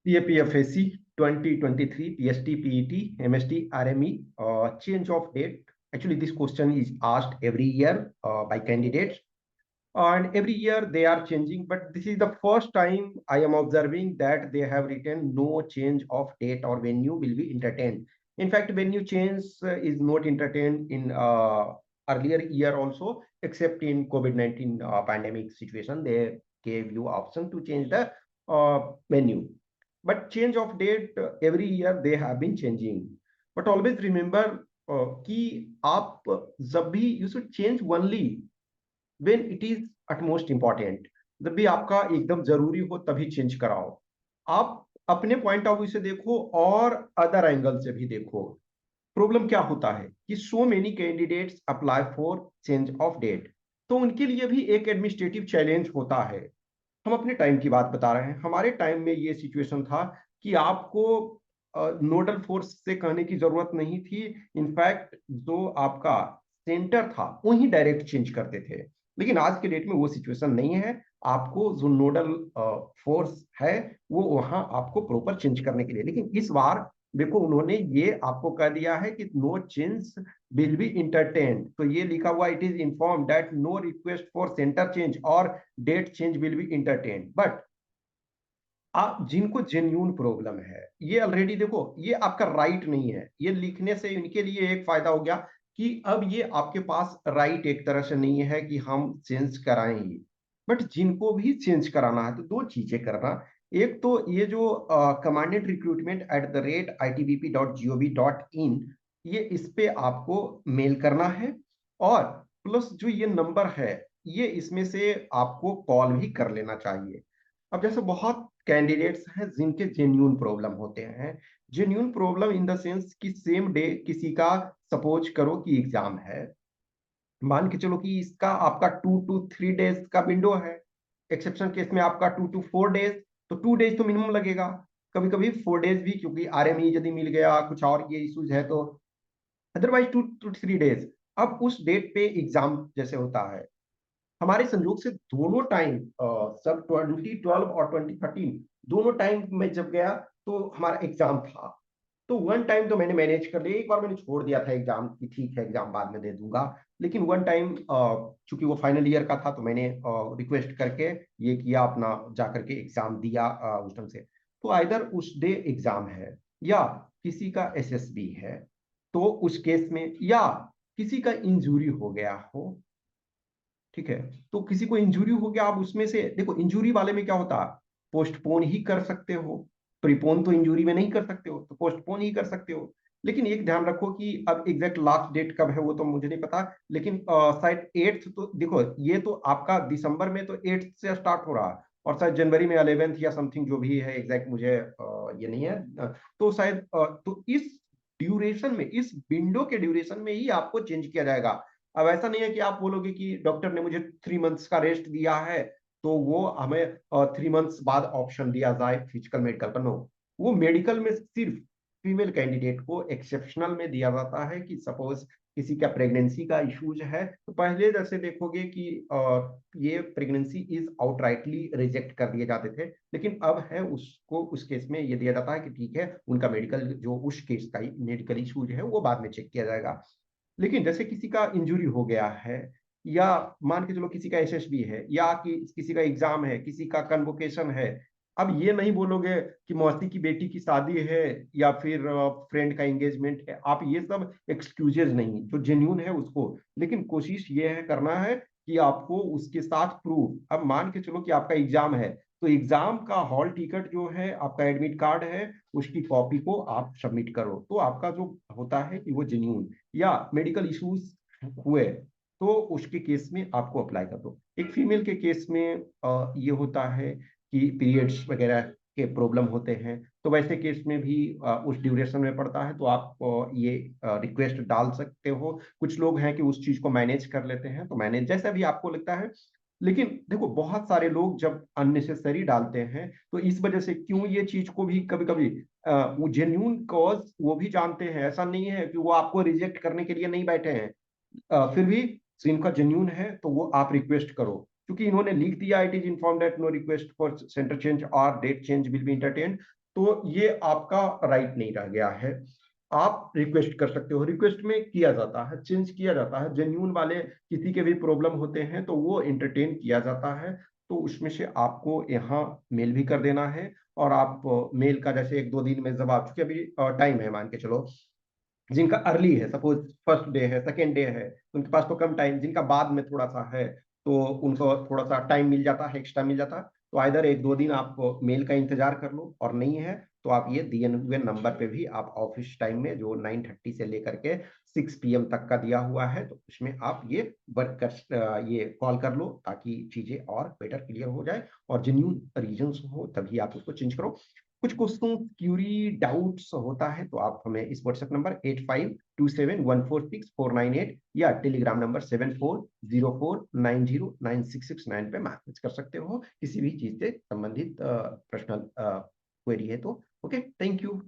CAPFSC 2023 PST PET MST RME change of date. Actually, this question is asked every year by candidates, and every year they are changing. But this is the first time I am observing that they have written no change of date or venue will be entertained. In fact, venue change is not entertained in earlier year also, except in COVID-19 pandemic situation. They gave you option to change the venue, but change of date every year they have been changing. But always remember कि आप जब भी you should change only when it is utmost important. जब भी आपका एकदम जरूरी हो तभी चेंज कराओ। आप अपने पॉइंट ऑफ व्यू से देखो और अदर एंगल से भी देखो। प्रॉब्लम क्या होता है कि so many candidates apply for change of date, तो उनके लिए भी एक एडमिनिस्ट्रेटिव चैलेंज होता है। हम अपने टाइम की बात बता रहे हैं। हमारे टाइम में ये सिचुएशन था कि आपको नोडल फोर्स से कहने की जरूरत नहीं थी। इनफैक्ट जो आपका सेंटर था वही डायरेक्ट चेंज करते थे। लेकिन आज के डेट में वो सिचुएशन नहीं है। आपको जो नोडल फोर्स है वो वहां आपको प्रॉपर चेंज करने के लिए, लेकिन इस बार देखो उन्होंने ये आपको कह दिया है कि no change will be entertained। तो ये लिखा हुआ it is inform that no request for centre change और date change will be entertained। But आप जिनको जेन्यून प्रॉब्लम है, ये ऑलरेडी देखो ये आपका राइट नहीं है। ये लिखने से इनके लिए एक फायदा हो गया कि अब ये आपके पास राइट एक तरह से नहीं है कि हम चेंज कराएंगे। बट जिनको भी चेंज कराना है तो दो चीजें करना। एक तो ये जो commanded recruitment at the rate ITBP.gov.in, ये इस पे आपको मेल करना है। और प्लस जो ये नंबर है, ये इसमें से आपको कॉल भी कर लेना चाहिए। अब जैसे बहुत कैंडिडेट्स हैं जिनके जेन्यून प्रॉब्लम होते हैं। Genuine problem in the sense कि सेम डे किसी का सपोज करो कि एग्जाम है, मान के चलो कि इसका आपका 2 to 3 डेज का विंडो है। एक्सेप्शन केस में आपका 2 to 4 डेज, तो 2 डेज तो मिनिमम लगेगा। कभी कभी 4 डेज भी, क्योंकि RME यदि मिल गया कुछ और ये इश्यूज है तो अदरवाइज 2 to 3 डेज। अब उस डेट पे एग्जाम जैसे होता है, हमारे संयोग से दोनों टाइम सब 2012 और 2013 दोनों टाइम में जब गया तो हमारा एग्जाम था। तो वन टाइम तो मैंने मैनेज कर लिया। एक बार मैंने छोड़ दिया था एग्जाम की, ठीक है एग्जाम बाद में दे दूंगा। लेकिन वन टाइम चूंकि वो फाइनल ईयर का था तो मैंने रिक्वेस्ट करके ये किया, अपना जाकर के एग्जाम दिया उस ढंग से। तो आइदर उस डे एग्जाम है या किसी का SSB है, तो उस केस में या किसी का इंजूरी हो गया हो, ठीक है, तो किसी को इंजुरी हो गया, आप उसमें से देखो इंजुरी वाले में क्या होता है, पोस्टपोन ही कर सकते हो। प्रीपोन तो इंजुरी में नहीं कर सकते हो, तो पोस्टपोन ही कर सकते हो। लेकिन एक ध्यान रखो कि अब एग्जैक्ट लास्ट डेट कब है वो तो मुझे नहीं पता, लेकिन शायद 8th, तो देखो ये तो आपका दिसंबर में तो 8th से स्टार्ट हो रहा है, और शायद जनवरी में 11th या समथिंग जो भी है एग्जैक्ट मुझे ये नहीं है। तो शायद तो इस ड्यूरेशन में, इस विंडो के ड्यूरेशन में ही आपको चेंज किया जाएगा। अब ऐसा नहीं है कि आप बोलोगे कि डॉक्टर ने मुझे 3 मंथ्स का रेस्ट दिया है तो वो हमें 3 मंथ्स बाद ऑप्शन दिया जाए फिजिकल मेडिकल पर। नो, वो मेडिकल में सिर्फ फीमेल कैंडिडेट को एक्सेप्शनल में दिया जाता है कि सपोज किसी का प्रेगनेंसी का इश्यूज है तो पहले जैसे देखोगे कि ये प्रेगनेंसी इज आउटराइटली रिजेक्ट कर दिए जाते थे, लेकिन अब है उसको उस केस में ये दिया जाता है कि ठीक है उनका मेडिकल जो उस केस का मेडिकल इश्यूज है वो बाद में चेक किया जाएगा। लेकिन जैसे किसी का इंजुरी हो गया है, या मान के चलो किसी का SSB है, या किसी का एग्जाम है, किसी का कन्वोकेशन है। अब ये नहीं बोलोगे कि मौसी की बेटी की शादी है या फिर फ्रेंड का एंगेजमेंट है। आप ये सब एक्सक्यूजेज नहीं, जो जेन्यून है उसको। लेकिन कोशिश ये है करना है कि आपको उसके साथ प्रूफ, अब मान के चलो कि आपका एग्जाम है तो एग्जाम का हॉल टिकट जो है, आपका एडमिट कार्ड है, उसकी कॉपी को आप सबमिट करो, तो आपका जो होता है कि वो जेन्यून। या मेडिकल इश्यूज हुए तो उसके केस में आपको अप्लाई कर दो। एक फीमेल के केस में ये होता है कि पीरियड्स वगैरह के प्रॉब्लम होते हैं, तो वैसे केस में भी उस ड्यूरेशन में पड़ता है तो आप ये रिक्वेस्ट डाल सकते हो। कुछ लोग हैं कि उस चीज को मैनेज कर लेते हैं, तो मैनेज जैसा भी आपको लगता है। लेकिन देखो बहुत सारे लोग जब अननेसेसरी डालते हैं तो इस वजह से क्यों ये चीज को भी कभी कभी वो जेन्यून कॉज वो भी जानते हैं। ऐसा नहीं है कि वो आपको रिजेक्ट करने के लिए नहीं बैठे हैं। फिर भी जिनका जेन्यून है तो वो आप रिक्वेस्ट करो, क्योंकि इन्होंने लिख दिया it is inform that no request for centre change और date change will be entertain. तो ये आपका राइट नहीं रह गया है। आप रिक्वेस्ट कर सकते हो, रिक्वेस्ट में किया जाता है, चेंज किया जाता है, जेन्यून वाले किसी के भी प्रॉब्लम होते हैं तो वो एंटरटेन किया जाता है। तो उसमें से आपको यहाँ मेल भी कर देना है, और आप मेल का जैसे 1-2 दिन में जब आप, चूंकि अभी टाइम है, मान के चलो जिनका अर्ली है, सपोज फर्स्ट डे है, सेकेंड डे है, उनके पास तो कम टाइम, जिनका बाद में थोड़ा सा है तो उनको थोड़ा सा टाइम मिल जाता है, एक्स्ट्रा मिल जाता है। तो आइदर 1-2 दिन आप मेल का इंतजार कर लो, और नहीं है तो आप ये दिए हुए नंबर पे भी आप ऑफिस टाइम में जो 9:30 से लेकर के 6 PM तक का दिया हुआ है, तो उसमें आप ये वर्क कर, ये कॉल कर लो, ताकि चीजें और बेटर क्लियर हो जाए, और जेन्यून रीजंस हो तभी आप उसको चेंज करो। कुछ क्वेश्चन क्यूरी डाउट्स होता है तो आप हमें इस व्हाट्सएप नंबर 8527146498 या टेलीग्राम नंबर 7404909669 पे मैसेज कर सकते हो, किसी भी चीज से संबंधित पर्सनल क्वेरी है तो। Okay, thank you.